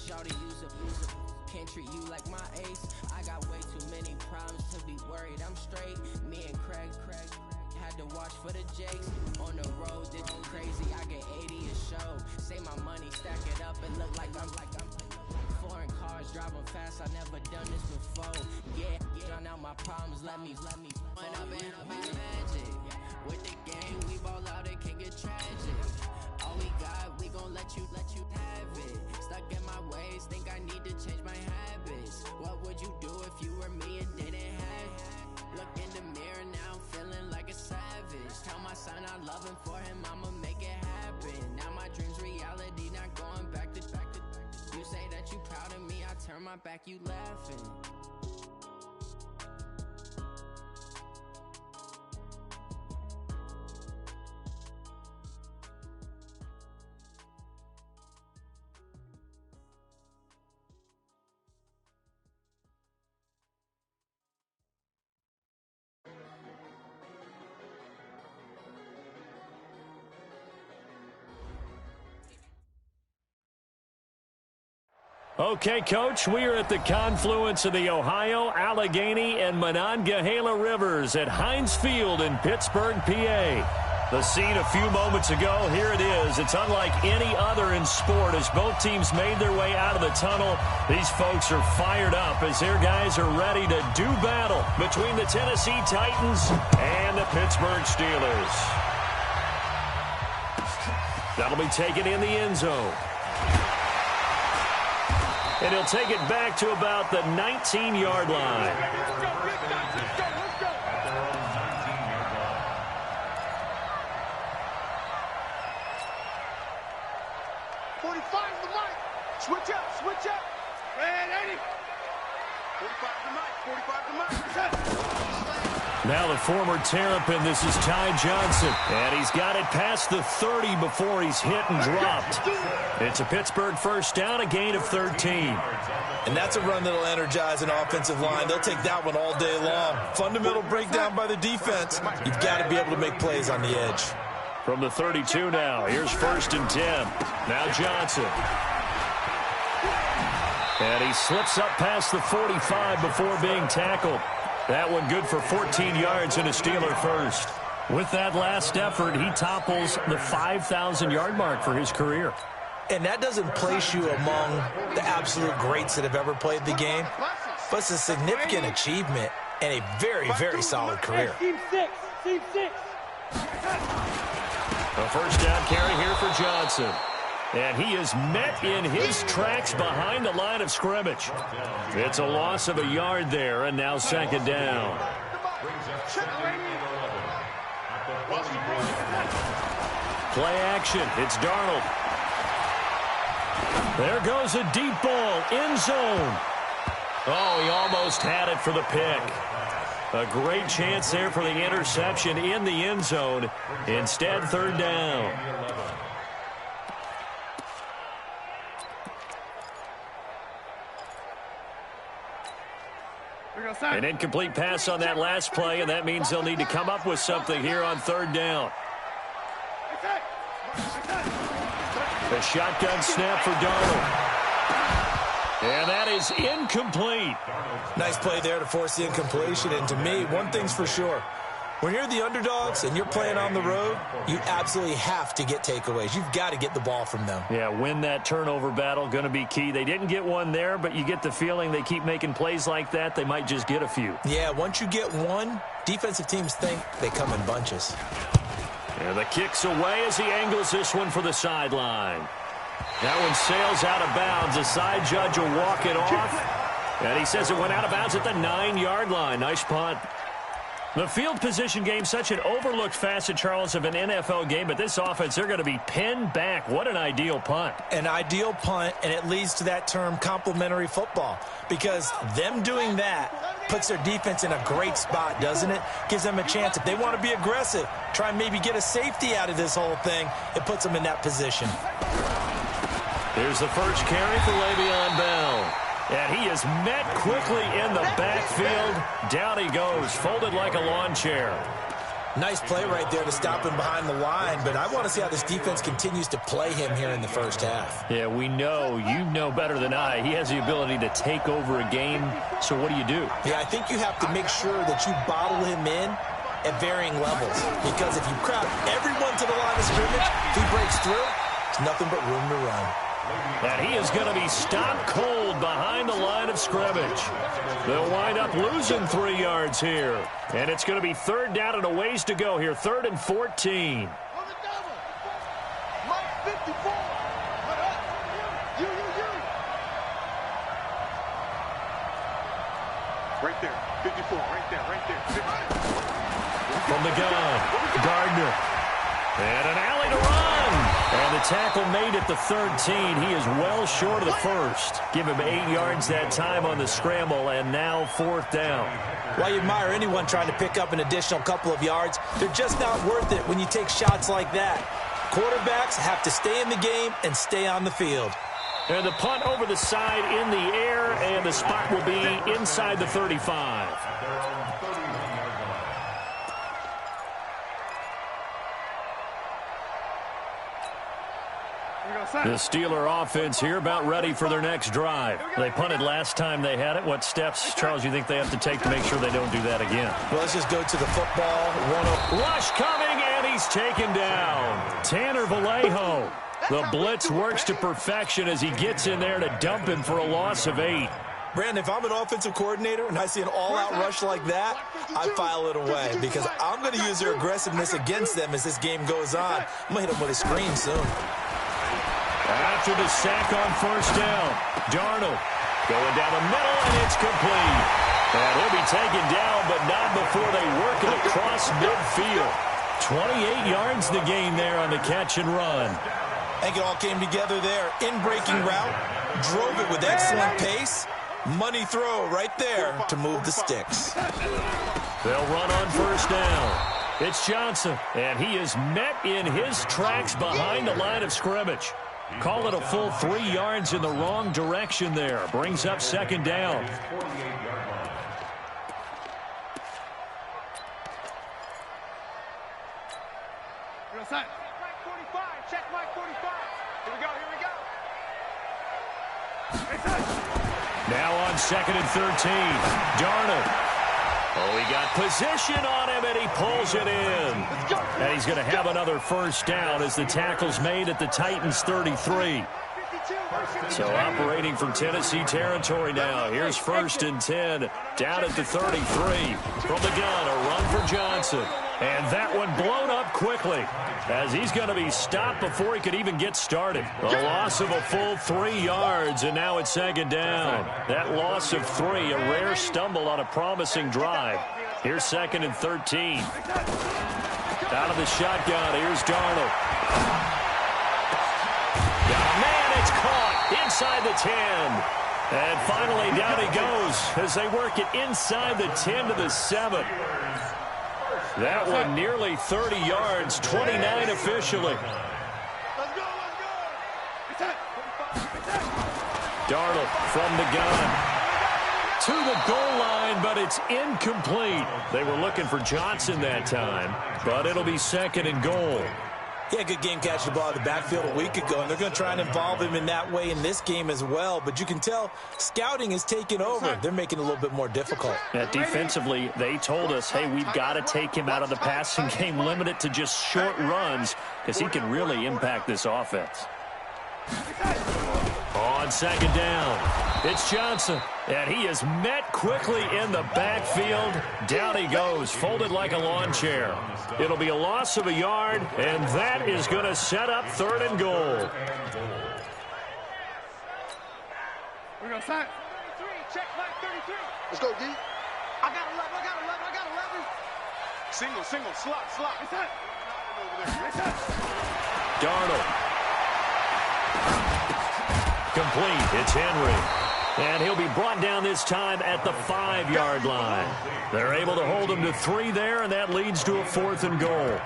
shawty use a can't treat you like my ace. I got way too many problems to be worried. I'm straight. Me and Craig had to watch for the Jakes. On the road, this crazy. I get 80 a show. Say my money, stack it up and look like I'm foreign cars driving fast. I never done this before. Yeah, drown out my problems. Let me. When I've been magic. With the game, we ball out. It can get tragic. All we got, we gon' let you have it. Stuck in my ways, think I need to change my habits. What would you do if you were me and didn't have it? Look in the mirror now, I'm feeling like a savage. Tell my son I love him, for him I'ma make it happen. Now my dream's reality, not going back to. You say that you proud of me, I turn my back, you laughing. Okay, Coach, we are at the confluence of the Ohio, Allegheny, and Monongahela Rivers at Heinz Field in Pittsburgh, PA. The scene a few moments ago, here it is. It's unlike any other in sport as both teams made their way out of the tunnel. These folks are fired up as their guys are ready to do battle between the Tennessee Titans and the Pittsburgh Steelers. That'll be taken in the end zone. And he'll take it back to about the 19-yard line. Let's go. 45 the mic. Switch up. Red 80. 45 the mic. Now the former Terrapin, this is Ty Johnson. And he's got it past the 30 before he's hit and dropped. It's a Pittsburgh first down, a gain of 13. And that's a run that'll energize an offensive line. They'll take that one all day long. Fundamental breakdown by the defense. You've got to be able to make plays on the edge. From the 32 now, here's 1st and 10. Now Johnson. And he slips up past the 45 before being tackled. That one good for 14 yards and a Steeler first. With that last effort, he topples the 5,000-yard mark for his career. And that doesn't place you among the absolute greats that have ever played the game, but it's a significant achievement and a very, very solid career. Team six. A first down carry here for Johnson. And he is met in his tracks behind the line of scrimmage. It's a loss of a yard there, and now 2nd down. Play action. It's Darnold. There goes a deep ball, end zone. Oh, he almost had it for the pick. A great chance there for the interception in the end zone. Instead, 3rd down. An incomplete pass on that last play, and that means they'll need to come up with something here on 3rd down. A shotgun snap for Darnold. And that is incomplete. Nice play there to force the incompletion. And to me, one thing's for sure. When you're the underdogs and you're playing on the road, you absolutely have to get takeaways. You've got to get the ball from them. Yeah, win that turnover battle, going to be key. They didn't get one there, but you get the feeling they keep making plays like that, they might just get a few. Yeah, once you get one, defensive teams think they come in bunches. And the kick's away as he angles this one for the sideline. That one sails out of bounds. The side judge will walk it off. And he says it went out of bounds at the 9-yard line. Nice punt. The field position game, such an overlooked facet, Charles, of an NFL game, but this offense, they're going to be pinned back. What an ideal punt. An ideal punt, and it leads to that term complementary football, because them doing that puts their defense in a great spot, doesn't it? Gives them a chance. If they want to be aggressive, try and maybe get a safety out of this whole thing, it puts them in that position. Here's the first carry for Le'Veon Bell. And he is met quickly in the backfield. Down he goes, folded like a lawn chair. Nice play right there to stop him behind the line, but I want to see how this defense continues to play him here in the first half. Yeah, we know, you know better than I, he has the ability to take over a game, so what do you do? Yeah, I think you have to make sure that you bottle him in at varying levels, because if you crowd everyone to the line of scrimmage, if he breaks through, it's nothing but room to run. And he is going to be stopped cold behind the line of scrimmage. They'll wind up losing 3 yards here. And it's going to be 3rd down and a ways to go here. 3rd and 14. Right there. 54. Right there. From the gun, Gardner. And an alley to run. And the tackle made at the 13. He is well short of the first. Give him 8 yards that time on the scramble, and now 4th down. While you admire anyone trying to pick up an additional couple of yards, they're just not worth it when you take shots like that. Quarterbacks have to stay in the game and stay on the field. And the punt over the side in the air, and the spot will be inside the 35. The Steeler offense here about ready for their next drive. They punted last time they had it. What steps, Charles, you think they have to take to make sure they don't do that again? Well, let's just go to the football. Rush coming, and he's taken down. Tanner Vallejo. The blitz works to perfection as he gets in there to dump him for a loss of 8. Brandon, if I'm an offensive coordinator and I see an all-out rush like that, I file it away because I'm going to use their aggressiveness against them as this game goes on. I'm going to hit them with a screen soon. After the sack on 1st down, Darnold going down the middle, and it's complete. And he'll be taken down, but not before they work it across midfield. 28 yards the gain there on the catch and run. I think it all came together there. In-breaking route, drove it with excellent pace. Money throw right there to move the sticks. They'll run on 1st down. It's Johnson, and he is met in his tracks behind the line of scrimmage. Call it a full 3 yards in the wrong direction there. Brings up 2nd down. Check Mike 45. Here we go. Now on 2nd and 13. Darnold. Oh, he got position on him, and he pulls it in. And he's going to have another 1st down as the tackle's made at the Titans' 33. So operating from Tennessee territory now. Here's 1st and 10 down at the 33. From the gun, a run for Johnson. And that one blown up quickly as he's going to be stopped before he could even get started. A loss of a full 3 yards, and now it's 2nd down. That loss of 3, a rare stumble on a promising drive. Here's 2nd and 13. Out of the shotgun, here's Darnold. Man, it's caught inside the 10. And finally down he goes as they work it inside the 10 to the 7. That one nearly 30 yards, 29 officially. Darnold from the gun to the goal line, but it's incomplete. They were looking for Johnson that time, but it'll be 2nd and goal. Yeah, good game catching the ball in the backfield a week ago, and they're going to try and involve him in that way in this game as well. But you can tell scouting is taking over. They're making it a little bit more difficult. Defensively, they told us, hey, we've got to take him out of the passing game, limit it to just short runs, because he can really impact this offense. On 2nd down, it's Johnson, and he is met quickly in the backfield. Down he goes, folded like a lawn chair. It'll be a loss of a yard, and that is going to set up 3rd and goal. We're going to sign. 33, check Mike 33. Let's go, D. I got 11. Single, slot. Darnold. Complete. It's Henry. And he'll be brought down this time at the 5-yard line. They're able to hold him to 3 there, and that leads to a 4th and goal.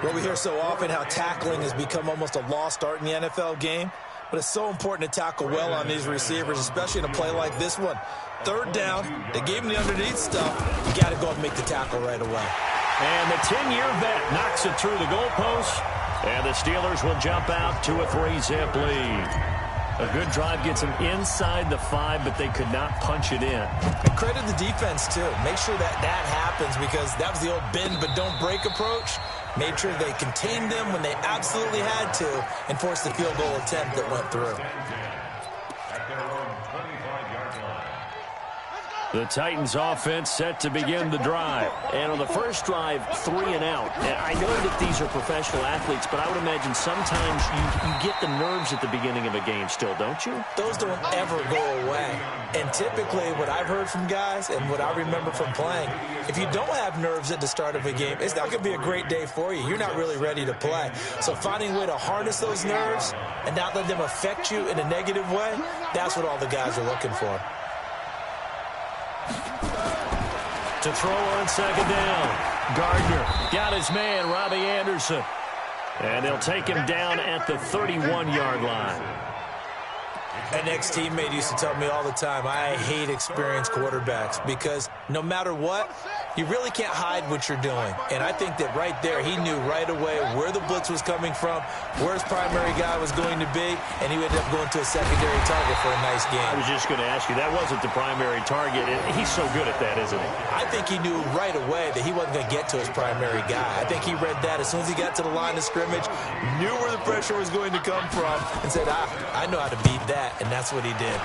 Well, we hear so often how tackling has become almost a lost art in the NFL game. But it's so important to tackle well on these receivers, especially in a play like this one. 3rd down, they gave him the underneath stuff. You got to go and make the tackle right away. And the 10-year vet knocks it through the goalpost. And the Steelers will jump out to a 3-zip lead. A good drive gets them inside the 5, but they could not punch it in. And credit the defense, too. Make sure that happens, because that was the old bend but don't break approach. Made sure they contained them when they absolutely had to and forced the field goal attempt that went through. The Titans offense set to begin the drive. And on the first drive, 3 and out. And I know that these are professional athletes, but I would imagine sometimes you get the nerves at the beginning of a game still, don't you? Those don't ever go away. And typically what I've heard from guys and what I remember from playing, if you don't have nerves at the start of a game, it's not going to be a great day for you. You're not really ready to play. So finding a way to harness those nerves and not let them affect you in a negative way, that's what all the guys are looking for. To throw on second down. Gardner got his man, Robbie Anderson. And they'll take him down at the 31-yard line. An ex-teammate used to tell me all the time, I hate experienced quarterbacks because no matter what, you really can't hide what you're doing. And I think that right there, he knew right away where the blitz was coming from, where his primary guy was going to be, and he ended up going to a secondary target for a nice game. I was just going to ask you, that wasn't the primary target. He's so good at that, isn't he? I think he knew right away that he wasn't going to get to his primary guy. I think he read that as soon as he got to the line of scrimmage, knew where the pressure was going to come from, and said, I know how to beat that, and that's what he did.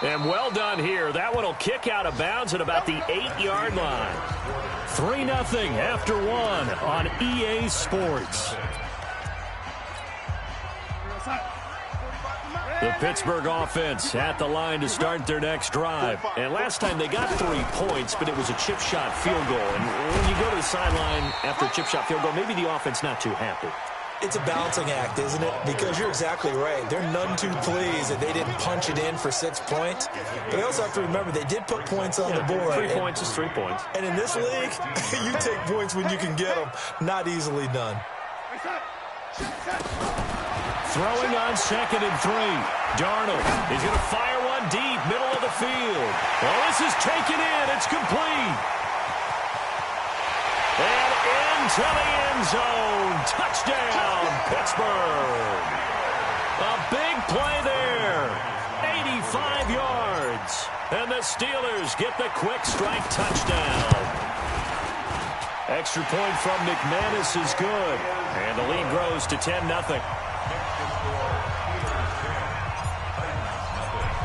And well done here. That one will kick out of bounds at about the 8-yard line. 3-0 after 1 on EA Sports. The Pittsburgh offense at the line to start their next drive. And last time they got 3 points, but it was a chip shot field goal. And when you go to the sideline after a chip shot field goal, maybe the offense not too happy. It's a balancing act, isn't it? Because you're exactly right. They're none too pleased that they didn't punch it in for 6 points. But they also have to remember they did put points on the board. 3 points is 3 points. And in this league, you take points when you can get them. Not easily done. Throwing on 2nd and 3. Darnold is going to fire one deep, middle of the field. Well, this is taken in. It's complete. And into the end zone. Touchdown, Pittsburgh. A big play there. 85 yards. And the Steelers get the quick strike touchdown. Extra point from McManus is good. And the lead grows to 10-0.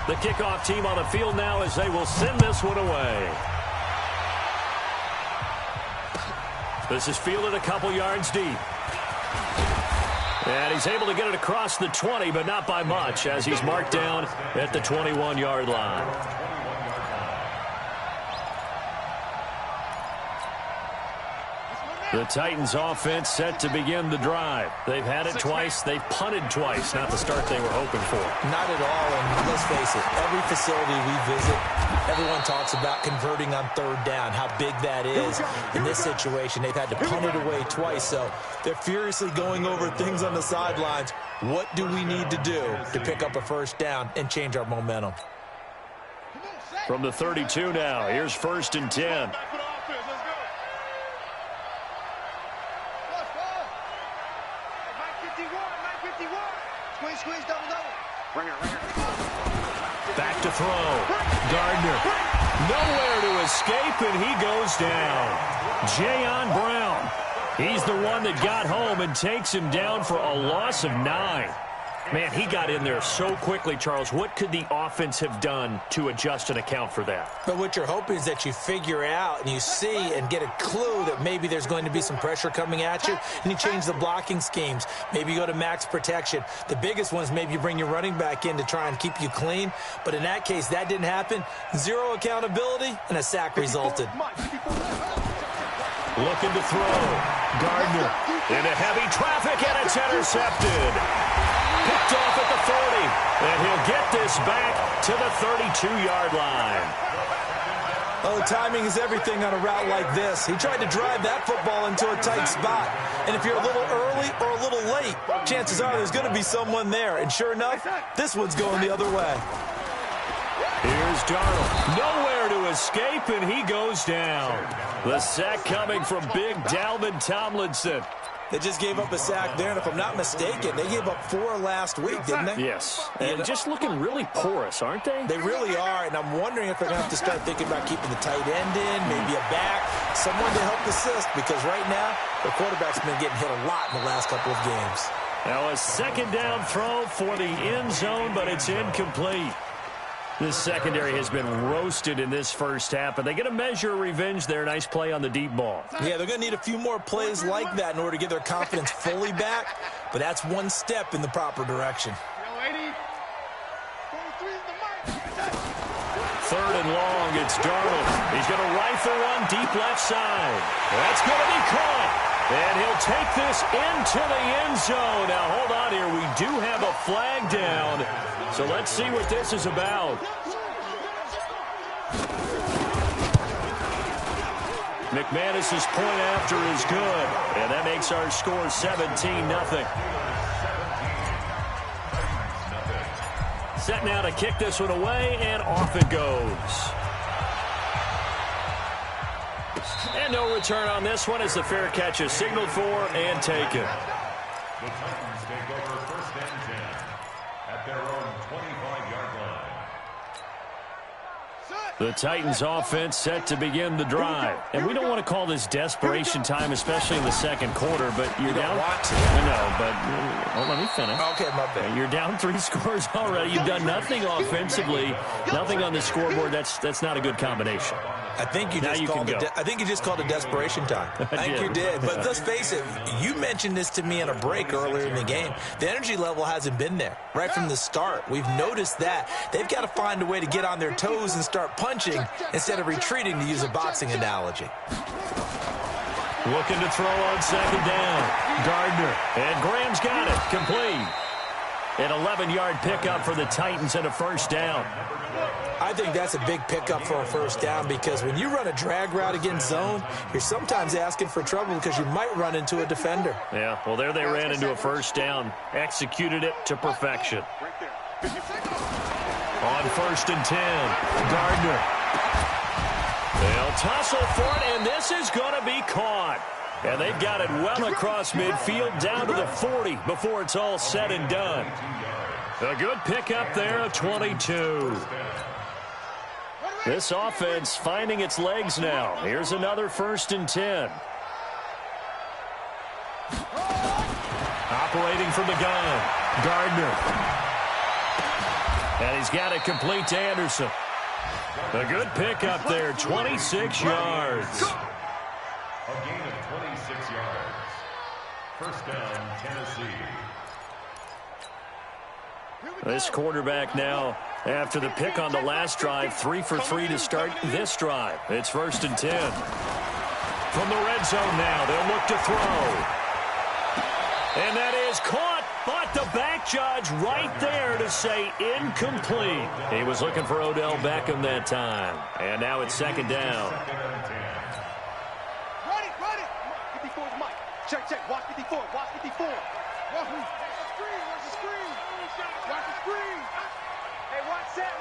The kickoff team on the field now as they will send this one away. This is fielded a couple yards deep. And he's able to get it across the 20, but not by much, as he's marked down at the 21-yard line. The Titans offense set to begin the drive. They've had it twice. They've punted twice. Not the start they were hoping for. Not at all, and let's face it, every facility we visit, everyone talks about converting on 3rd down, how big that is. In this situation, they've had to punt it away twice, so they're furiously going over things on the sidelines. What do we need to do to pick up a 1st down and change our momentum? From the 32 now, here's 1st and 10. Back to throw. Gardner. Nowhere to escape, and he goes down. Jayon Brown. He's the one that got home and takes him down for a loss of 9. Man, he got in there so quickly, Charles. What could the offense have done to adjust and account for that? But what you're hoping is that you figure out and you see and get a clue that maybe there's going to be some pressure coming at you, and you change the blocking schemes. Maybe you go to max protection. The biggest one is maybe you bring your running back in to try and keep you clean. But in that case, that didn't happen. 0 accountability, and a sack resulted. Looking to throw. Gardner into heavy traffic, and it's intercepted. Picked off at the 40, and he'll get this back to the 32-yard line. Oh, timing is everything on a route like this. He tried to drive that football into a tight spot. And if you're a little early or a little late, chances are there's going to be someone there. And sure enough, this one's going the other way. Here's Darnold. Nowhere to escape, and he goes down. The sack coming from big Dalvin Tomlinson. They just gave up a sack there, and if I'm not mistaken, they gave up 4 last week, didn't they? Yes, and just looking really porous, aren't they? They really are, and I'm wondering if they're going to have to start thinking about keeping the tight end in, maybe a back, someone to help assist, because right now, the quarterback's been getting hit a lot in the last couple of games. Now a second down throw for the end zone, but it's incomplete. This secondary has been roasted in this first half, but they get a measure of revenge there. Nice play on the deep ball. Yeah, they're going to need a few more plays like that in order to get their confidence fully back, but that's one step in the proper direction. Third and long, it's Darnold. He's going to rifle one deep left side. That's going to be caught. And he'll take this into the end zone. Now, hold on here. We do have a flag down. So let's see what this is about. McManus's point after is good. And that makes our score 17-0. Set now to kick this one away, and off it goes. And no return on this one as the fair catch is signaled for and taken. The Titans take over first and 10 at their own 25-yard line. The Titans offense set to begin the drive. And we don't want to call this desperation time, especially in the second quarter, but you're down. I know, but let me finish. Okay, my bad. You're down 3 scores already. You've done nothing offensively, nothing on the scoreboard. That's not a good combination. I think you just called it desperation time. I think you did. But let's face it, you mentioned this to me in a break earlier in the game. The energy level hasn't been there right from the start. We've noticed that. They've got to find a way to get on their toes and start punching instead of retreating, to use a boxing analogy. Looking to throw on second down. Gardner. And Graham's got it. Complete. An 11-yard pickup for the Titans and a first down. I think that's a big pickup for a first down, because when you run a drag route against zone, you're sometimes asking for trouble because you might run into a defender. Yeah, well, there they ran into a first down. Executed it to perfection. On first and 10, Gardner. They'll tussle for it, and this is going to be caught. And they've got it well across midfield down to the 40 before it's all said and done. A good pickup there of 22. This offense finding its legs now. Here's another first and 10. Operating from the gun, Gardner. And he's got it complete to Anderson. A good pickup there, 26 yards. A gain of 26 yards. First down, Tennessee. This quarterback now, after the pick on the last drive, 3 for 3 to start this drive. It's first and 10. From the red zone now, they'll look to throw. And that is caught, but the back judge right there to say incomplete. He was looking for Odell Beckham that time. And now it's second down. Run it. 54 is Mike. Check. Watch 54. Watch 54. Watch the screen. Hey, watch that.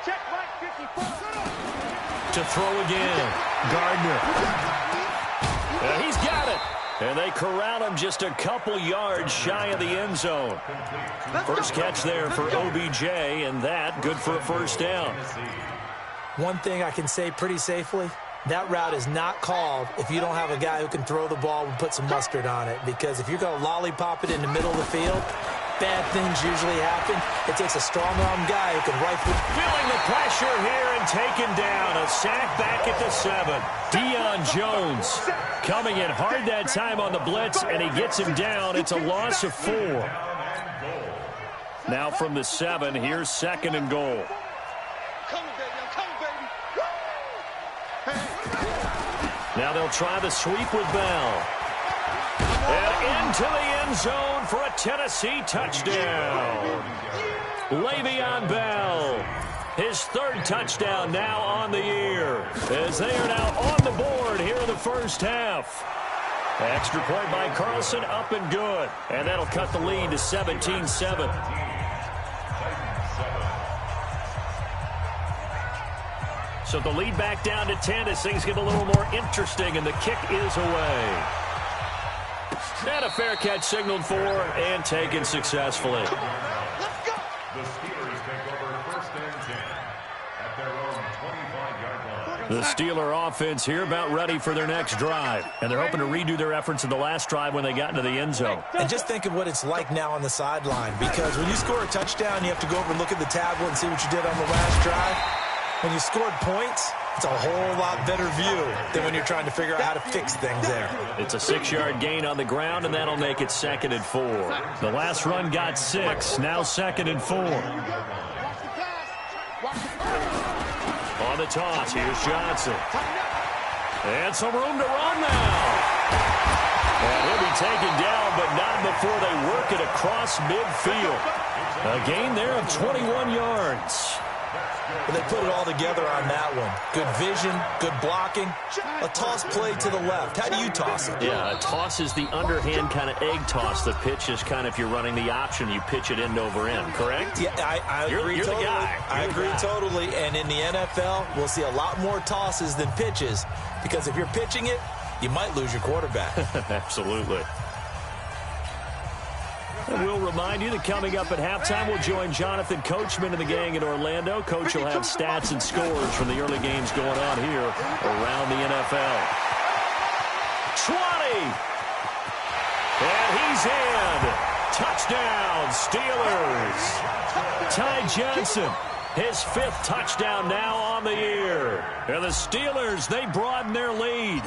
Check Mike 54. To throw again, Gardner. And he's got it. And they corral him just a couple yards shy of the end zone. First catch there for OBJ, and that good for a first down. One thing I can say pretty safely, that route is not called if you don't have a guy who can throw the ball and put some mustard on it. Because if you're going to lollipop it in the middle of the field, bad things usually happen. It takes a strong-arm guy who can rifle. Feeling the pressure here and taken down. A sack back at the 7. Deion Jones coming in hard that time on the blitz, and he gets him down. It's a loss of 4. Now from the 7, here's second and goal. Now they'll try the sweep with Bell. And into the end zone for a Tennessee touchdown. Le'Veon Bell, his 3rd touchdown now on the year, as they are now on the board here in the first half. Extra point by Carlson, up and good. And that'll cut the lead to 17-7. So the lead back down to 10 as things get a little more interesting, and the kick is away. And a fair catch signaled for and taken successfully. The Steelers take over first and 10 at their own 25-yard line. The Steeler offense here about ready for their next drive. And they're hoping to redo their efforts in the last drive when they got into the end zone. And just think of what it's like now on the sideline, because when you score a touchdown, you have to go over and look at the tablet and see what you did on the last drive. When you scored points, it's a whole lot better view than when you're trying to figure out how to fix things there. It's a 6-yard gain on the ground, and that'll make it 2nd and 4. The last run got 6. Now 2nd and 4. On the toss, here's Johnson. And some room to run now. And he'll be taken down, but not before they work it across midfield. A gain there of 21 yards. But they put it all together on that one. Good vision, good blocking. A toss play to the left. How do you toss it? Yeah, a toss is the underhand kind of egg toss. The pitch is kind of, if you're running the option, you pitch it end over end, correct? Yeah, I agree you're totally. The guy. I agree totally. And in the NFL, we'll see a lot more tosses than pitches, because if you're pitching it, you might lose your quarterback. Absolutely. And we'll remind you that coming up at halftime, we'll join Jonathan Coachman and the gang in Orlando. Coach will have stats and scores from the early games going on here around the NFL. 20! And he's in! Touchdown, Steelers! Ty Johnson, his 5th touchdown now on the year. And the Steelers, they broaden their lead.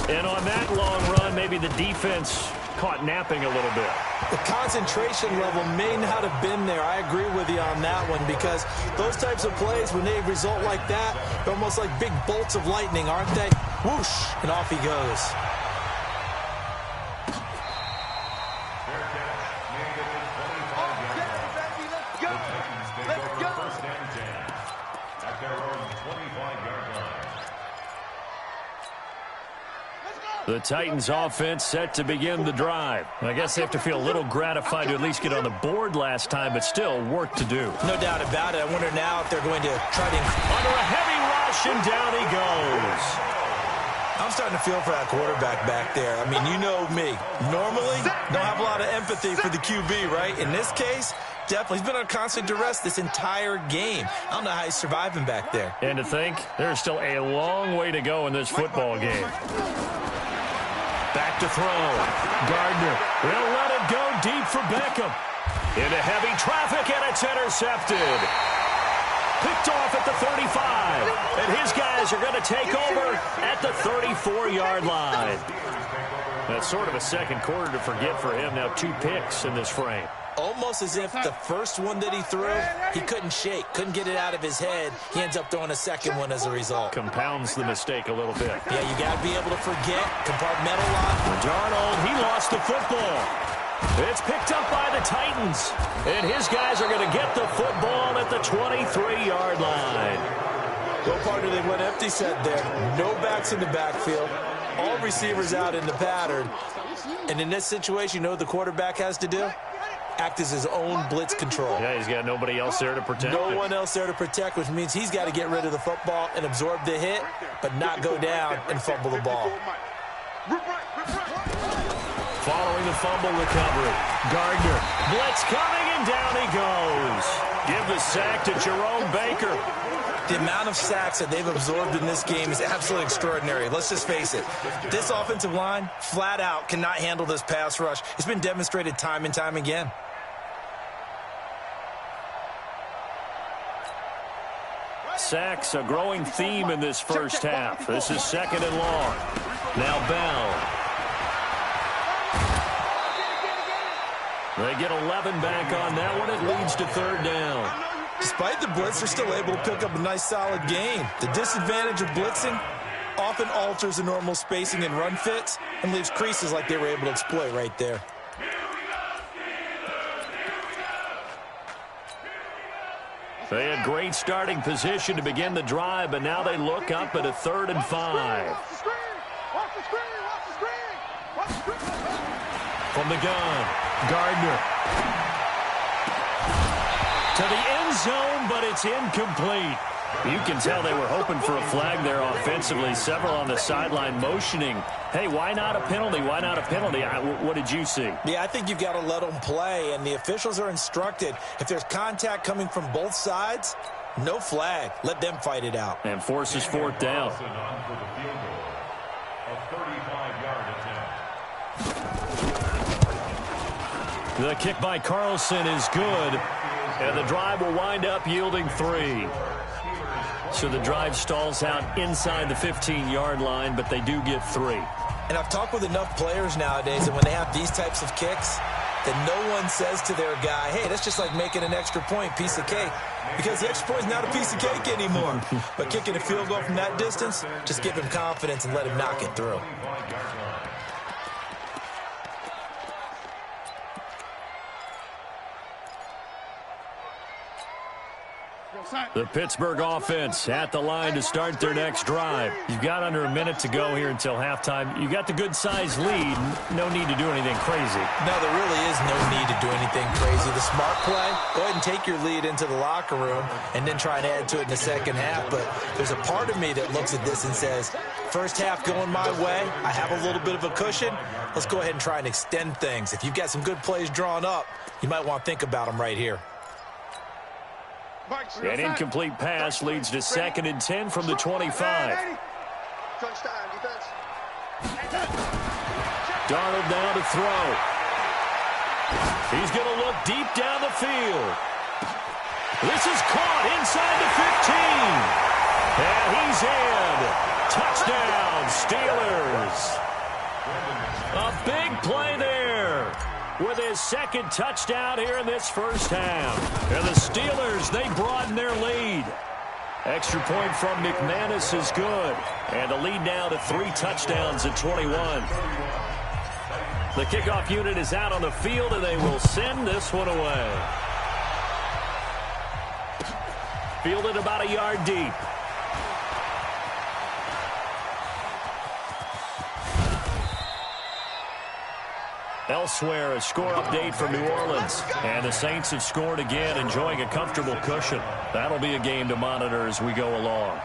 And on that long run, maybe the defense caught napping a little bit. The concentration level may not have been there. I agree with you on that one, because those types of plays, when they result like that, they're almost like big bolts of lightning, aren't they? Whoosh, and off he goes. The Titans offense set to begin the drive. I guess they have to feel a little gratified to at least get on the board last time, but still work to do. No doubt about it. I wonder now if they're going to try to... Under a heavy rush, and down he goes. I'm starting to feel for that quarterback back there. I mean, you know me. Normally, don't have a lot of empathy for the QB, right? In this case, definitely. He's been on constant duress this entire game. I don't know how he's surviving back there. And to think, there's still a long way to go in this football game. Back to throw. Gardner will let it go deep for Beckham. Into heavy traffic, and it's intercepted. Picked off at the 35. And his guys are going to take over at the 34-yard line. That's sort of a second quarter to forget for him. Now 2 picks in this frame. Almost as if the first one that he threw, he couldn't shake, couldn't get it out of his head. He ends up throwing a second one as a result. Compounds the mistake a little bit. Yeah, you got to be able to forget, compartmentalize. Darnold, he lost the football. It's picked up by the Titans. And his guys are going to get the football at the 23-yard line. Well, partner, they went empty set there. No backs in the backfield. All receivers out in the pattern. And in this situation, you know what the quarterback has to do? Act as his own blitz control. Yeah, he's got nobody else there to protect No him. one else there to protect, which means he's got to get rid of the football and absorb the hit, but not go down and fumble the ball. Following the fumble recovery, Gardner, blitz coming, and down he goes. Give the sack to Jerome Baker. The amount of sacks that they've absorbed in this game is absolutely extraordinary. Let's just face it. This offensive line, flat out, cannot handle this pass rush. It's been demonstrated time and time again. Sacks, a growing theme in this first half. This is 2nd and long. Now Bell. They get 11 back on that one. It leads to 3rd down. Despite the blitz, they're still able to pick up a nice, solid gain. The disadvantage of blitzing often alters the normal spacing and run fits and leaves creases like they were able to exploit right there. They had great starting position to begin the drive, but now they look up at a 3rd and 5. From the gun, Gardner. To the end zone, but it's incomplete. You can tell they were hoping for a flag there offensively. Several on the sideline motioning, hey, why not a penalty? Why not a penalty? What did you see? Yeah, I think you've got to let them play, and the officials are instructed. If there's contact coming from both sides, no flag. Let them fight it out. And forces fourth down. The kick by Carlson is good, and the drive will wind up yielding 3. So the drive stalls out inside the 15-yard line, but they do get 3. And I've talked with enough players nowadays that when they have these types of kicks, that no one says to their guy, hey, that's just like making an extra point, piece of cake. Because the extra point is not a piece of cake anymore. But kicking a field goal from that distance, just give him confidence and let him knock it through. The Pittsburgh offense at the line to start their next drive. You've got under a minute to go here until halftime. You got the good-sized lead. No need to do anything crazy. No, there really is no need to do anything crazy. The smart play, go ahead and take your lead into the locker room and then try and add to it in the second half. But there's a part of me that looks at this and says, first half going my way, I have a little bit of a cushion. Let's go ahead and try and extend things. If you've got some good plays drawn up, you might want to think about them right here. An incomplete pass leads to 2nd and 10 from the 25. Darnold now to throw. He's going to look deep down the field. This is caught inside the 15. And he's in. Touchdown, Steelers. A big play there with his 2nd touchdown here in this first half. And the Steelers, they broaden their lead. Extra point from McManus is good. And the lead now to 3 touchdowns at 21. The kickoff unit is out on the field, and they will send this one away. Fielded about a yard deep. Elsewhere, a score update from New Orleans. And the Saints have scored again, enjoying a comfortable cushion. That'll be a game to monitor as we go along.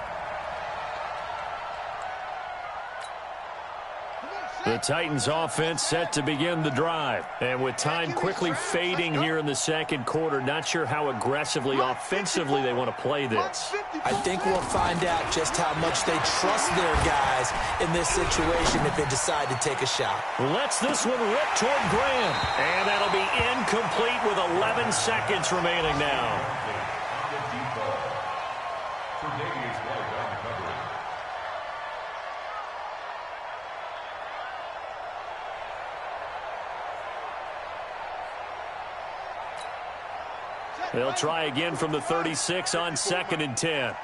The Titans offense set to begin the drive. And with time quickly fading here in the second quarter, not sure how aggressively offensively they want to play this. I think we'll find out just how much they trust their guys in this situation if they decide to take a shot. Lets this one rip toward Graham. And that'll be incomplete with 11 seconds remaining now. They'll try again from the 36 on 2nd and 10.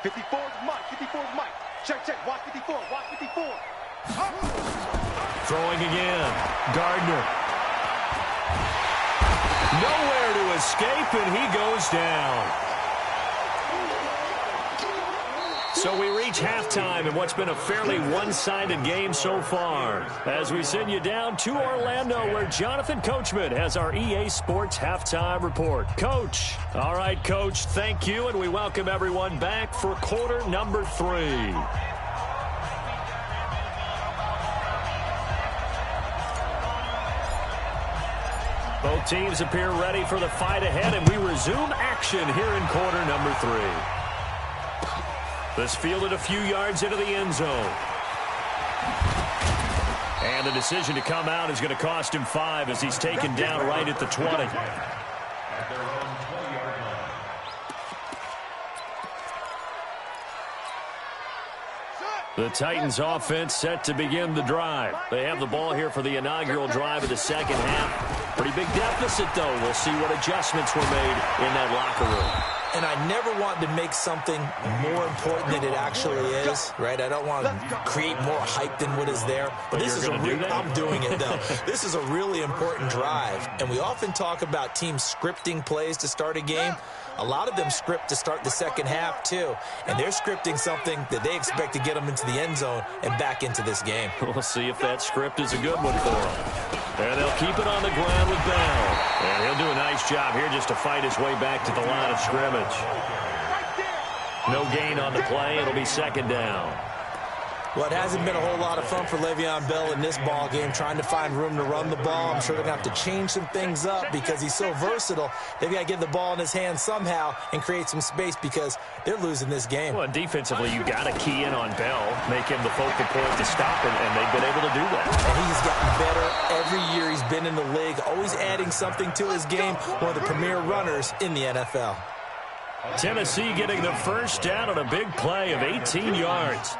54 is Mike. 54 is Mike. Check. Watch 54. Watch 54. Throwing again. Gardner. Nowhere to escape, and he goes down. So we reach halftime in what's been a fairly one-sided game so far, as we send you down to Orlando, where Jonathan Coachman has our EA Sports Halftime Report. Coach. All right, Coach, thank you, and we welcome everyone back for quarter number 3. Both teams appear ready for the fight ahead, and we resume action here in quarter number 3. This fielded a few yards into the end zone. And the decision to come out is going to cost him 5 as he's taken down right at the 20. The Titans offense set to begin the drive. They have the ball here for the inaugural drive of the second half. Pretty big deficit, though. We'll see what adjustments were made in that locker room. And I never want to make something more important than it actually is, right? I don't want to create more hype than what is there. But this is I'm doing it, though. This is a really important drive. And we often talk about teams scripting plays to start a game. A lot of them script to start the second half, too. And they're scripting something that they expect to get them into the end zone and back into this game. We'll see if that script is a good one for them. And they'll keep it on the ground with Bell. And he'll do a nice Nice job here just to fight his way back to the line of scrimmage. No gain on the play. It'll be second down. Well, it hasn't been a whole lot of fun for Le'Veon Bell in this ball game, trying to find room to run the ball. I'm sure they're going to have to change some things up because he's so versatile. They've got to get the ball in his hands somehow and create some space because they're losing this game. Well, defensively, you got to key in on Bell, make him the focal point to stop him, and they've been able to do that. And he's gotten better every year he's been in the league, always adding something to his game, one of the premier runners in the NFL. Tennessee getting the first down on a big play of 18 yards.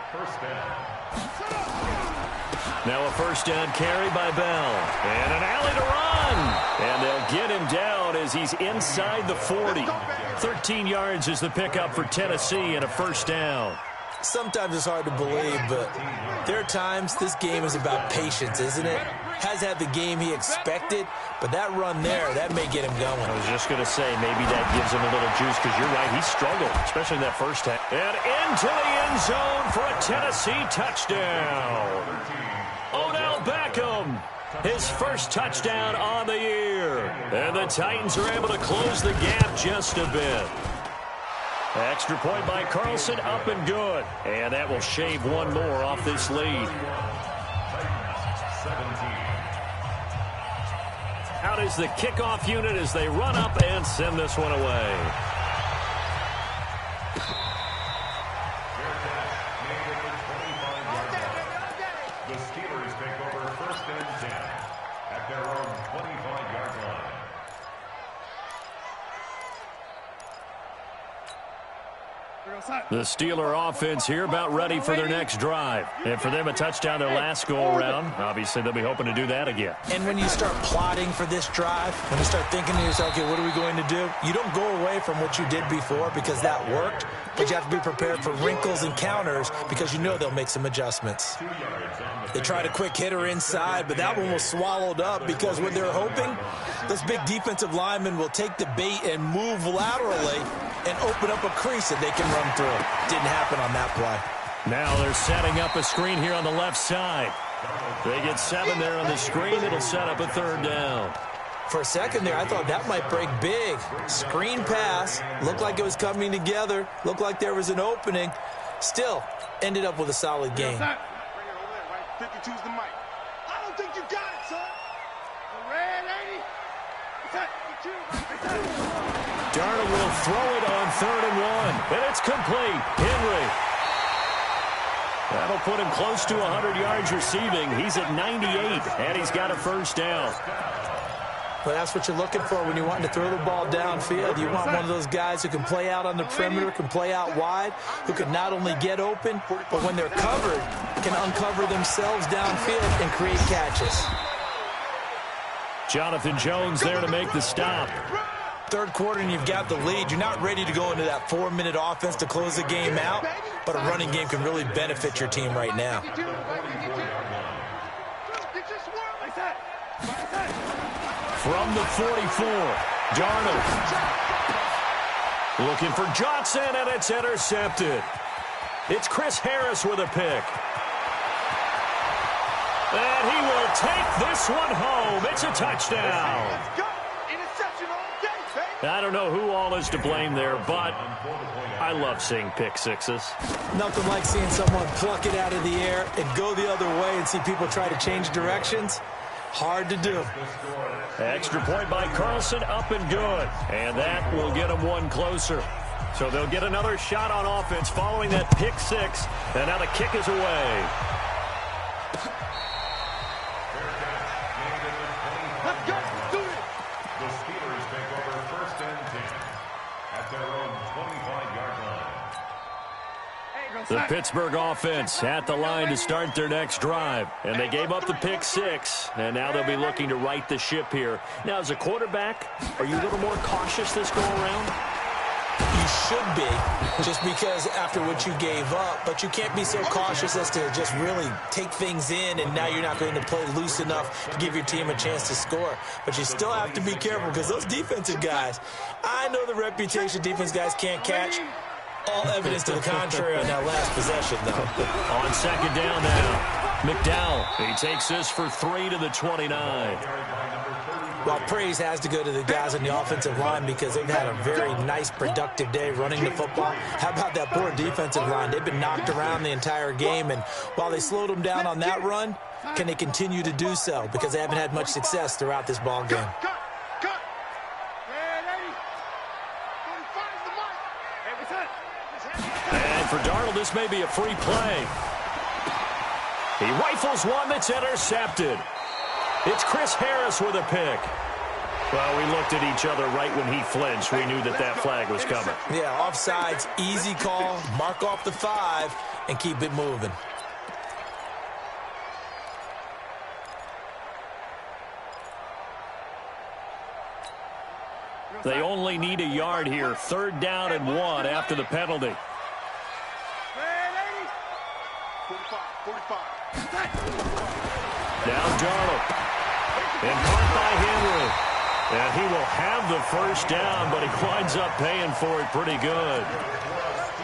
Now a first down carry by Bell. And an alley to run. And they'll get him down as he's inside the 40. 13 yards is the pickup for Tennessee and a first down. Sometimes it's hard to believe, but there are times this game is about patience, isn't it? Has had the game he expected, but that run there, that may get him going. I was just going to say, maybe that gives him a little juice, because you're right, he struggled, especially in that first half. And into the end zone for a Tennessee touchdown. Odell Beckham, his first touchdown on the year. And the Titans are able to close the gap just a bit. Extra point by Carlson, up and good. And that will shave one more off this lead. Out is the kickoff unit as they run up and send this one away. The Steelers take over first and 10 at their own 25-yard line. The Steeler offense here about ready for their next drive. And for them, a touchdown their last go-around. Obviously, they'll be hoping to do that again. And when you start plotting for this drive, when you start thinking to yourself, okay, what are we going to do? You don't go away from what you did before because that worked, but you have to be prepared for wrinkles and counters because you know they'll make some adjustments. They tried a quick hitter inside, but that one was swallowed up because what they're hoping, those big defensive linemen will take the bait and move laterally and open up a crease that they can run through. Didn't happen on that play. Now they're setting up a screen here on the left side. They get 7 there on the screen. It'll set up a third down. For a second there, I thought that might break big. Screen pass. Looked like it was coming together. Looked like there was an opening. Still, ended up with a solid game. 52's the mic. I don't think you got it, son. The red 80. It's at 52. Darnold will throw it on 3rd and 1. And it's complete. Henry. That'll put him close to 100 yards receiving. He's at 98, and he's got a first down. Well, that's what you're looking for when you're wanting to throw the ball downfield. You want one of those guys who can play out on the perimeter, can play out wide, who can not only get open, but when they're covered, can uncover themselves downfield and create catches. Jonathan Jones there to make the stop. Third quarter and you've got the lead. You're not ready to go into that 4-minute offense to close the game out, but a running game can really benefit your team right now. From the 44, Darnold. Looking for Johnson, and it's intercepted. It's Chris Harris with a pick. And he will take this one home. It's a touchdown. I don't know who all is to blame there, but I love seeing pick sixes. Nothing like seeing someone pluck it out of the air and go the other way and see people try to change directions. Hard to do. Extra point by Carlson, up and good. And that will get them one closer. So they'll get another shot on offense following that pick six. And now the kick is away. Let's go. Do it. The Steelers take over first and 10 at their own 25-yard line. The Pittsburgh offense at the line to start their next drive. And they gave up the pick six. And now they'll be looking to right the ship here. Now, as a quarterback, are you a little more cautious this go-around? You should be, just because after what you gave up. But you can't be so cautious as to just really take things in, and now you're not going to play loose enough to give your team a chance to score. But you still have to be careful because those defensive guys, I know the reputation defense guys can't catch. All evidence to the contrary on that last possession, though. On second down now, McDowell. He takes this for 3 to the 29. Well, praise has to go to the guys on the offensive line because they've had a very nice, productive day running the football. How about that poor defensive line? They've been knocked around the entire game, and while they slowed them down on that run, can they continue to do so? Because they haven't had much success throughout this ball game. And for Darnold, this may be a free play. He rifles one that's intercepted. It's Chris Harris with a pick. Well, we looked at each other right when he flinched. We knew that that flag was coming. Yeah, offsides, easy call. Mark off the 5 and keep it moving. They only need a yard here. 3rd down and 1 after the penalty. 45. Now Darnold. And caught by Henry. And he will have the first down, but he winds up paying for it pretty good.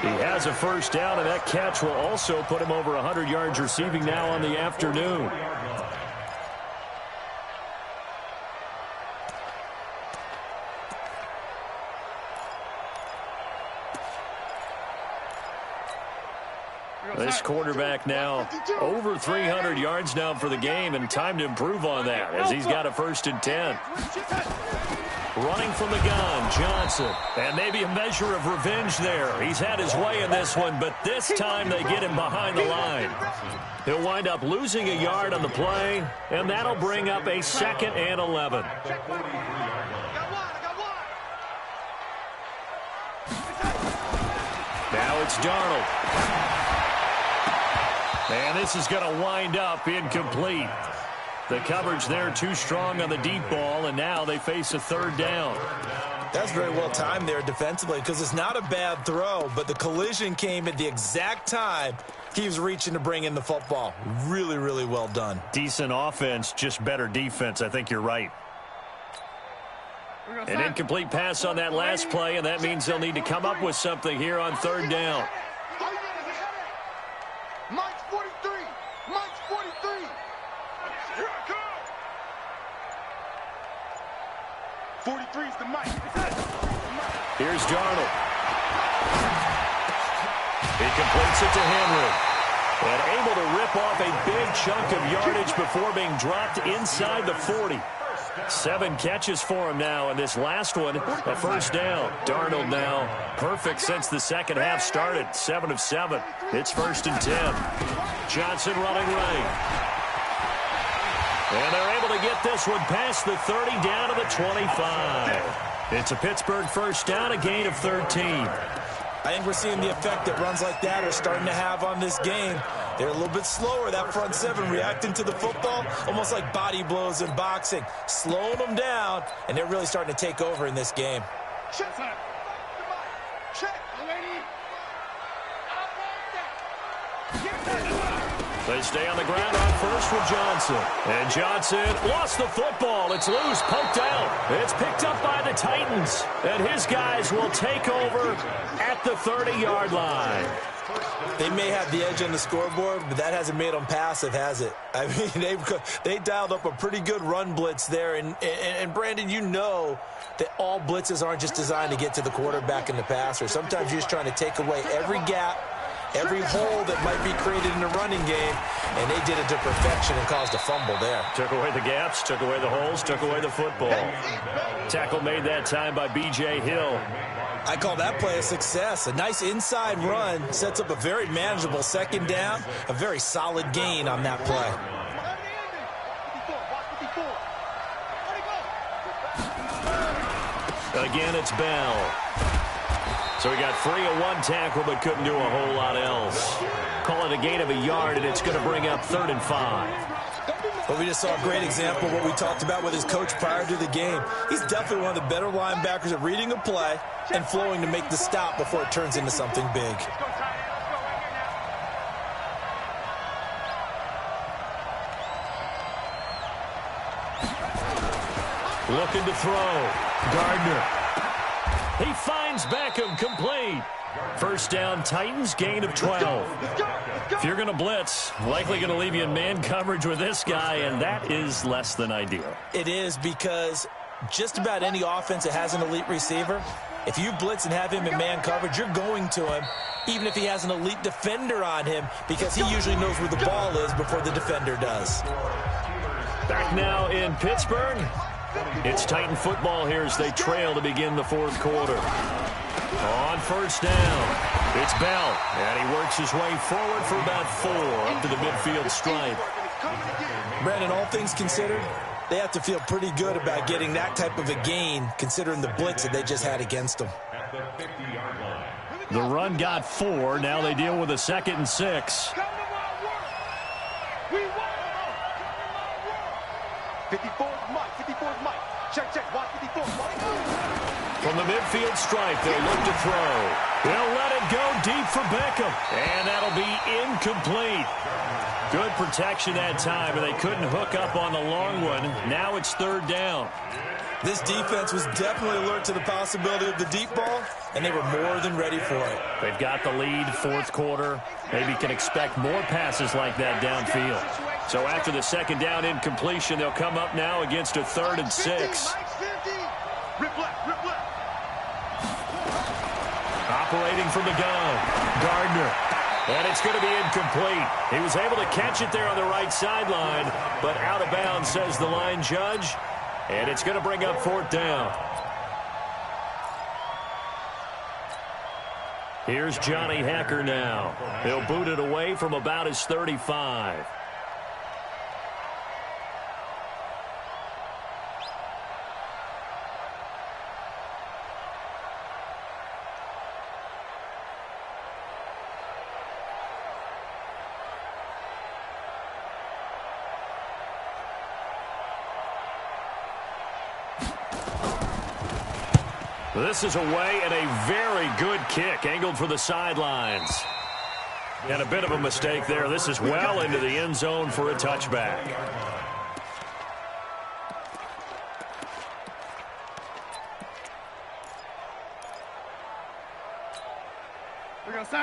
He has a first down, and that catch will also put him over 100 yards receiving now on the afternoon. This quarterback now over 300 yards now for the game, and time to improve on that as he's got a 1st and 10. Running from the gun, Johnson. And maybe a measure of revenge there. He's had his way in this one, but this time they get him behind the line. He'll wind up losing a yard on the play, and that'll bring up a 2nd and 11. Now it's Darnold. And this is going to wind up incomplete. The coverage there too strong on the deep ball, and now they face a 3rd down. That's very well timed there defensively because it's not a bad throw, but the collision came at the exact time he was reaching to bring in the football. Really, really well done. Decent offense, just better defense. I think you're right. An incomplete pass on that last play, and that means they'll need to come up with something here on 3rd down. Mike's 43. Mike's 43. Here I come. 43 is the Mike. Here's Darnold. He completes it to Henry. And able to rip off a big chunk of yardage before being dropped inside the 40. 7 catches for him now, and this last one, a first down. Darnold now perfect since the second half started. 7 of 7. It's 1st and 10. Johnson running right. And they're able to get this one past the 30 down to the 25. It's a Pittsburgh first down, a gain of 13. I think we're seeing the effect that runs like that are starting to have on this game. They're a little bit slower, that front 7, reacting to the football, almost like body blows in boxing, slowing them down, and they're really starting to take over in this game. Check. They stay on the ground on first with Johnson. And Johnson lost the football. It's loose, poked out. It's picked up by the Titans. And his guys will take over at the 30-yard line. They may have the edge on the scoreboard, but that hasn't made them passive, has it? I mean, they dialed up a pretty good run blitz there. And Brandon, you know that all blitzes aren't just designed to get to the quarterback and the passer. Sometimes you're just trying to take away every gap, every hole that might be created in the running game, and they did it to perfection and caused a fumble there. Took away the gaps, took away the holes, took away the football. Tackle made that time by B.J. Hill. I call that play a success. A nice inside run sets up a very manageable 2nd down, a very solid gain on that play. Again, it's Bell. So he got free of 1 tackle, but couldn't do a whole lot else. Call it a gain of a yard, and it's going to bring up 3rd and 5. Well, we just saw a great example of what we talked about with his coach prior to the game. He's definitely one of the better linebackers at reading a play and flowing to make the stop before it turns into something big. Looking to throw. Gardner. He finds Beckham complete. First down, Titans, gain of 12. If you're going to blitz, likely going to leave you in man coverage with this guy, and that is less than ideal. It is, because just about any offense that has an elite receiver, if you blitz and have him in man coverage, you're going to him, even if he has an elite defender on him, because he usually knows where the ball is before the defender does. Back now in Pittsburgh. It's Titan football here as they trail to begin the fourth quarter. On first down, it's Bell, and he works his way forward for about 4 up to the midfield stripe. Brandon, all things considered, they have to feel pretty good about getting that type of a gain, considering the blitz that they just had against them. The run got 4. Now they deal with a 2nd and 6. 54's Mike. 54's Mike. Check. Watch 54. From the midfield stripe, they'll look to throw. They'll let it go deep for Beckham. And that'll be incomplete. Good protection that time, and they couldn't hook up on the long one. Now it's 3rd down. This defense was definitely alert to the possibility of the deep ball, and they were more than ready for it. They've got the lead, fourth quarter. Maybe can expect more passes like that downfield. So after the 2nd down incompletion, they'll come up now against a 3rd and 6. Operating from the gun, Gardner. And it's going to be incomplete. He was able to catch it there on the right sideline, but out of bounds, says the line judge. And it's going to bring up 4th down. Here's Johnny Hecker now. He'll boot it away from about his 35. This is away, and a very good kick angled for the sidelines. And a bit of a mistake there. This is well into the end zone for a touchback.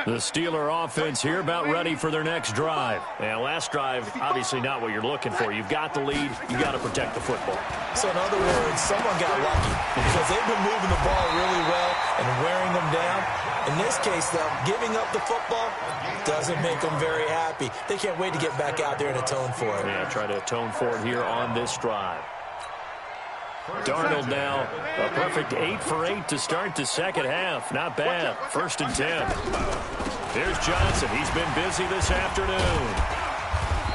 The Steeler offense here about ready for their next drive. And last drive, obviously not what you're looking for. You've got the lead. You've got to protect the football. So in other words, someone got lucky because they've been moving the ball really well and wearing them down. In this case, though, giving up the football doesn't make them very happy. They can't wait to get back out there and atone for it. Yeah, try to atone for it here on this drive. Darnold now a perfect 8 for 8 to start the second half. Not bad. 1st and 10. Here's Johnson. He's been busy this afternoon.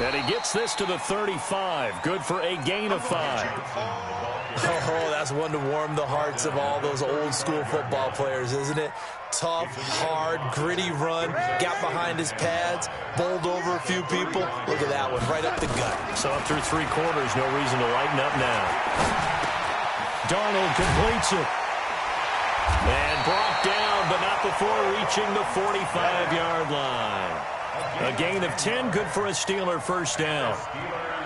And he gets this to the 35. Good for a gain of 5. Oh, that's one to warm the hearts of all those old school football players, isn't it? Tough, hard, gritty run. Got behind his pads, bowled over a few people. Look at that one, right up the gut. So up through 3 quarters, no reason to lighten up now. Darnold completes it. And brought down, but not before reaching the 45-yard line. A gain of 10, good for a Steeler 1st down.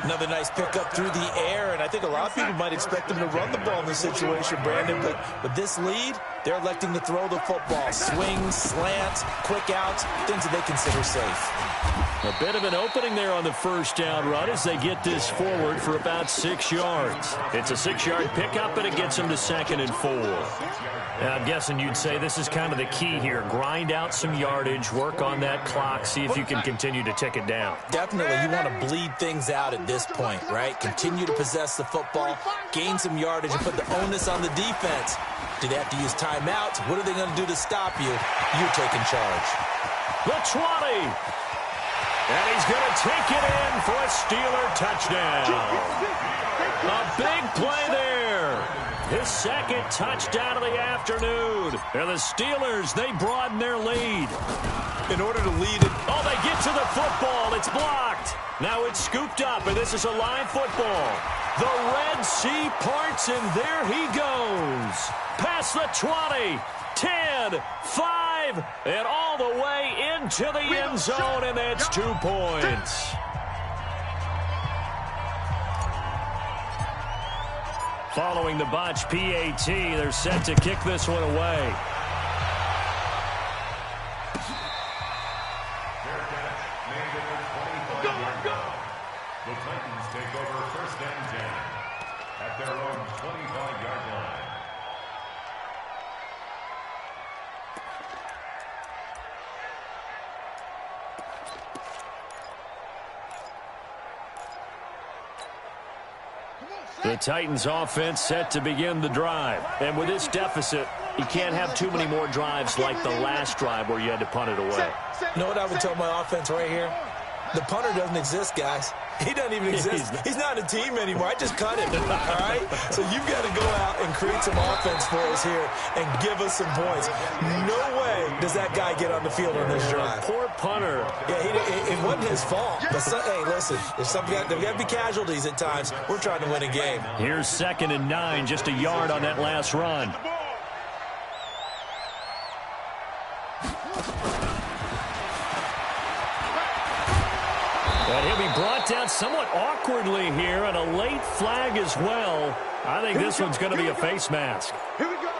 Another nice pickup through the air, and I think a lot of people might expect them to run the ball in this situation, Brandon, but with this lead, they're electing to throw the football. Swings, slants, quick outs, things that they consider safe. A bit of an opening there on the 1st down run as they get this forward for about 6 yards. It's a 6-yard pickup, and it gets them to 2nd and 4. And I'm guessing you'd say this is kind of the key here. Grind out some yardage, work on that clock, see if you can continue to tick it down. Definitely. You want to bleed things out at this point, right? Continue to possess the football, gain some yardage, and put the onus on the defense. Do they have to use timeouts? What are they going to do to stop you? You're taking charge. The 20. And he's going to take it in for a Steeler touchdown. A big play there. His 2nd touchdown of the afternoon. And the Steelers, they broaden their lead. In order to lead it. Oh, they get to the football. It's blocked. Now it's scooped up, and this is a live football. The Red Sea parts, and there he goes. Past the 20, 10, 5, and all the way into the end zone, and that's 2 points. Following the botch PAT, they're set to kick this one away. The Titans offense set to begin the drive. And with this deficit, you can't have too many more drives like the last drive where you had to punt it away. You know what I would tell my offense right here? The punter doesn't exist, guys. He doesn't even exist. He's not a team anymore. I just cut him, all right? So you've got to go out and create some offense for us here and give us some points. No way does that guy get on the field on this drive. Poor punter. Yeah, it wasn't his fault. But, hey, listen, there's got to be casualties at times. We're trying to win a game. Here's 2nd and 9, just a yard on that last run. And he'll be brought down somewhat awkwardly here, and a late flag as well. I think this one's going to be a face mask. Here we go.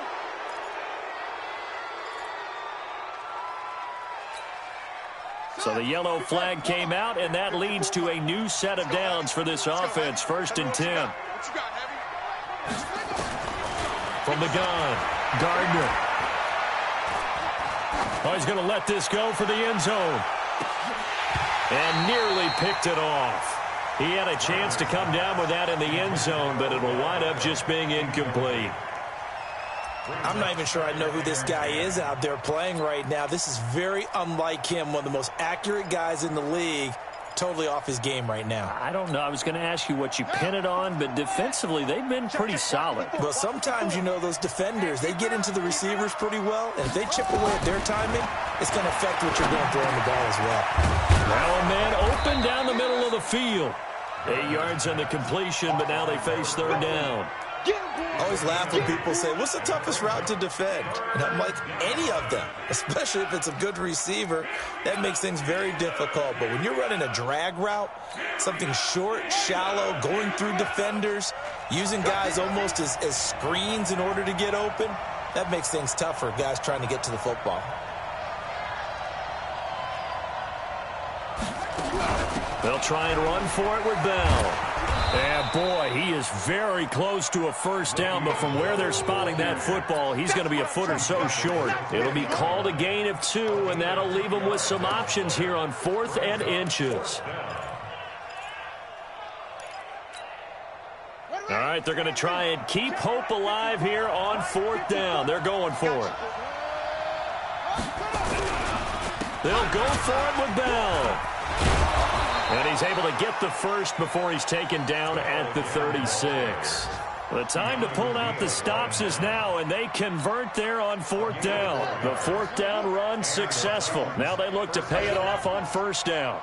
So the yellow flag came out, and that leads to a new set of downs for this offense. 1st and 10. From the gun, Gardner. Oh, he's going to let this go for the end zone. And nearly picked it off. He had a chance to come down with that in the end zone, but it'll wind up just being incomplete. I'm not even sure I know who this guy is out there playing right now. This is very unlike him, one of the most accurate guys in the league. Totally off his game right now. I don't know. I was going to ask you what you pin it on, but defensively, they've been pretty solid. Well, sometimes, you know, those defenders, they get into the receivers pretty well, and if they chip away at their timing, it's going to affect what you're doing throwing the ball as well. Now a man open down the middle of the field. 8 yards on the completion, but now they face 3rd down. I always laugh when people say, what's the toughest route to defend? And I'm like, any of them, especially if it's a good receiver. That makes things very difficult. But when you're running a drag route, something short, shallow, going through defenders, using guys almost as screens in order to get open, that makes things tough for guys trying to get to the football. They'll try and run for it with Bell. And, boy, he is very close to a 1st down, but from where they're spotting that football, he's going to be a foot or so short. It'll be called a gain of 2, and that'll leave him with some options here on 4th and inches. All right, they're going to try and keep hope alive here on 4th down. They're going for it. They'll go for it with Bell. And he's able to get the first before he's taken down at the 36. The time to pull out the stops is now, and they convert there on 4th down. The 4th down run successful. Now they look to pay it off on 1st down.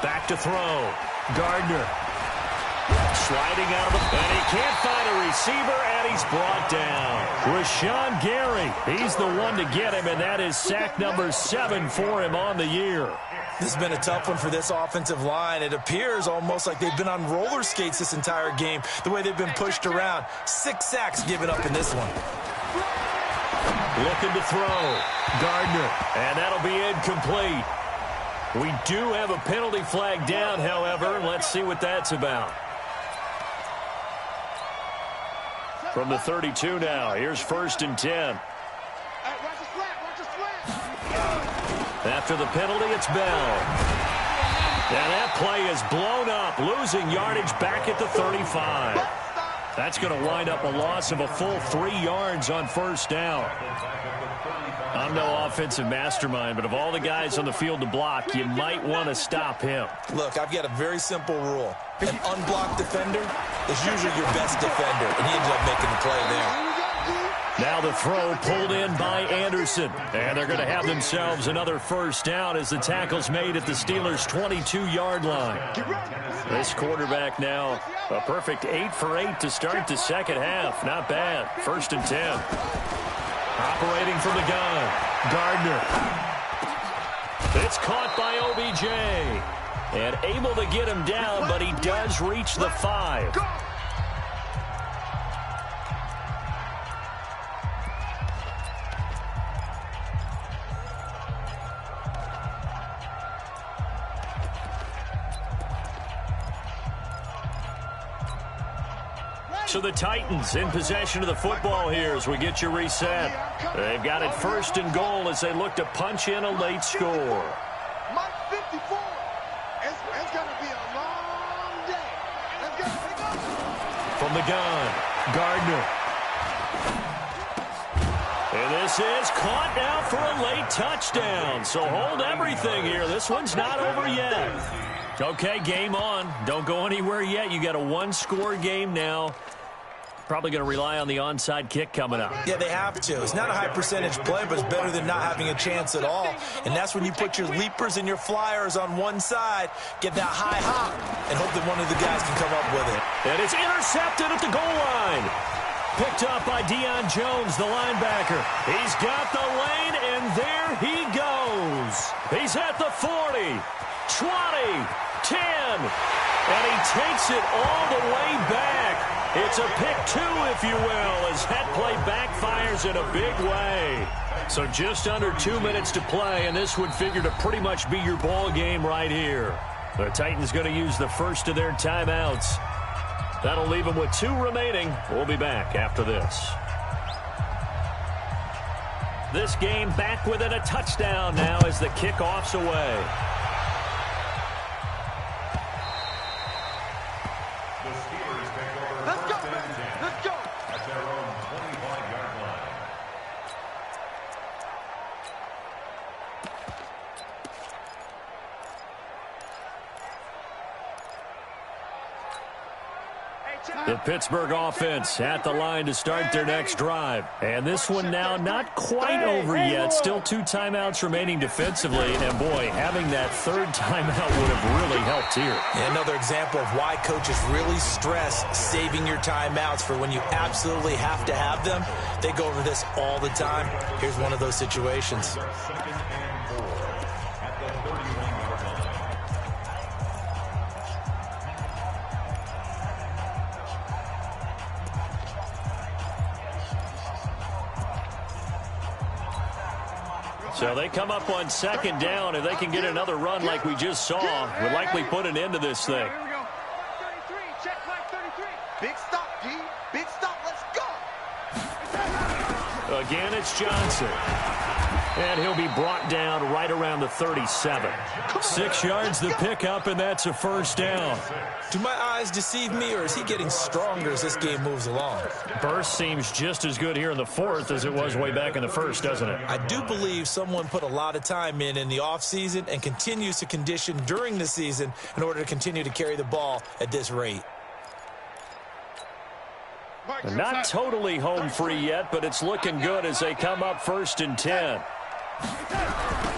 Back to throw. Gardner. Sliding out of the... And he can't find a receiver, and he's brought down. Rashawn Gary, he's the one to get him, and that is sack number 7 for him on the year. This has been a tough one for this offensive line. It appears almost like they've been on roller skates this entire game, the way they've been pushed around. 6 sacks given up in this one. Looking to throw. Gardner, and that'll be incomplete. We do have a penalty flag down, however. Let's see what that's about. From the 32 now, here's 1st and 10. After the penalty, it's Bell. And that play is blown up, losing yardage back at the 35. That's going to wind up a loss of a full 3 yards on 1st down. I'm no offensive mastermind, but of all the guys on the field to block, you might want to stop him. Look, I've got a very simple rule. An unblocked defender is usually your best defender, and he ended up making the play there. Now the throw pulled in by Anderson. And they're going to have themselves another 1st down as the tackle's made at the Steelers' 22-yard line. This quarterback now a perfect 8 for 8 to start the 2nd half. Not bad. 1st and 10. Operating from the gun. Gardner. It's caught by OBJ. And able to get him down, but he does reach the 5. So the Titans in possession of the football here as we get you reset. They've got it 1st and goal as they look to punch in a late score. Mike 54. It's going to be a long From the gun, Gardner. And this is caught now for a late touchdown. So hold everything here. This one's not over yet. Okay, game on. Don't go anywhere yet. You got a one-score game now. Probably going to rely on the onside kick coming up. Yeah, they have to. It's not a high-percentage play, but it's better than not having a chance at all. And that's when you put your leapers and your flyers on one side, get that high hop, and hope that one of the guys can come up with it. And it's intercepted at the goal line. Picked up by Deion Jones, the linebacker. He's got the lane, and there he goes. He's at the 40, 20, 10, and he takes it all the way back. It's a pick two, if you will, as that play backfires in a big way. So just under 2 minutes to play, and this would figure to pretty much be your ball game right here. The Titans going to use the first of their timeouts. That'll leave them with 2 remaining. We'll be back after this. This game back within a touchdown now as the kickoff's away. The Pittsburgh offense at the line to start their next drive. And this one now not quite over yet. Still 2 timeouts remaining defensively. And, boy, having that third timeout would have really helped here. And another example of why coaches really stress saving your timeouts for when you absolutely have to have them. They go over this all the time. Here's one of those situations. So they come up on second down. If they can get another run like we just saw, would likely put an end to this thing. Here we go. 33, check flag 33. Big stop, D. Big stop, let's go. Again, it's Johnson. And he'll be brought down right around the 37. 6 yards the pickup, and that's a first down. Do my eyes deceive me, or is he getting stronger as this game moves along? Burst seems just as good here in the fourth as it was way back in the first, doesn't it? I do believe someone put a lot of time in the offseason and continues to condition during the season in order to continue to carry the ball at this rate. Not totally home free yet, but it's looking good as they come up 1st and 10.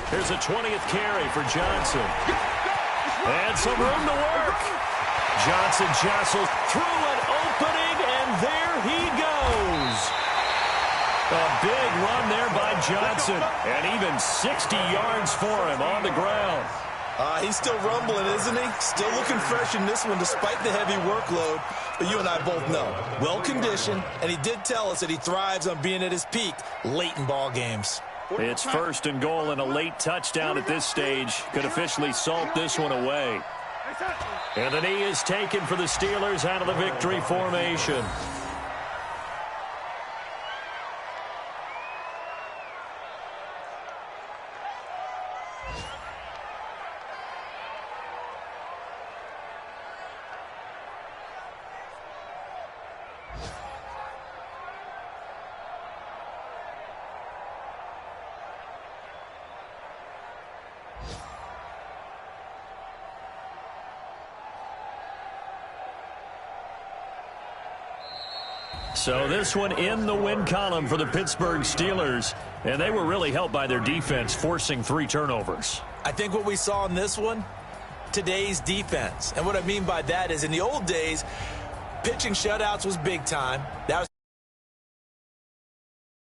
Here's a 20th carry for Johnson. And some room to work. Johnson jostles through an opening, and there he goes. A big run there by Johnson, and even 60 yards for him on the ground. He's still rumbling, isn't he? Still looking fresh in this one despite the heavy workload. But you and I both know, well-conditioned, and he did tell us that he thrives on being at his peak late in ball games. It's 1st and goal, and a late touchdown at this stage could officially salt this one away. And the knee is taken for the Steelers out of the victory formation. So this one in the win column for the Pittsburgh Steelers. And they were really helped by their defense, forcing 3 turnovers. I think what we saw in this one, today's defense. And what I mean by that is in the old days, pitching shutouts was big time. That was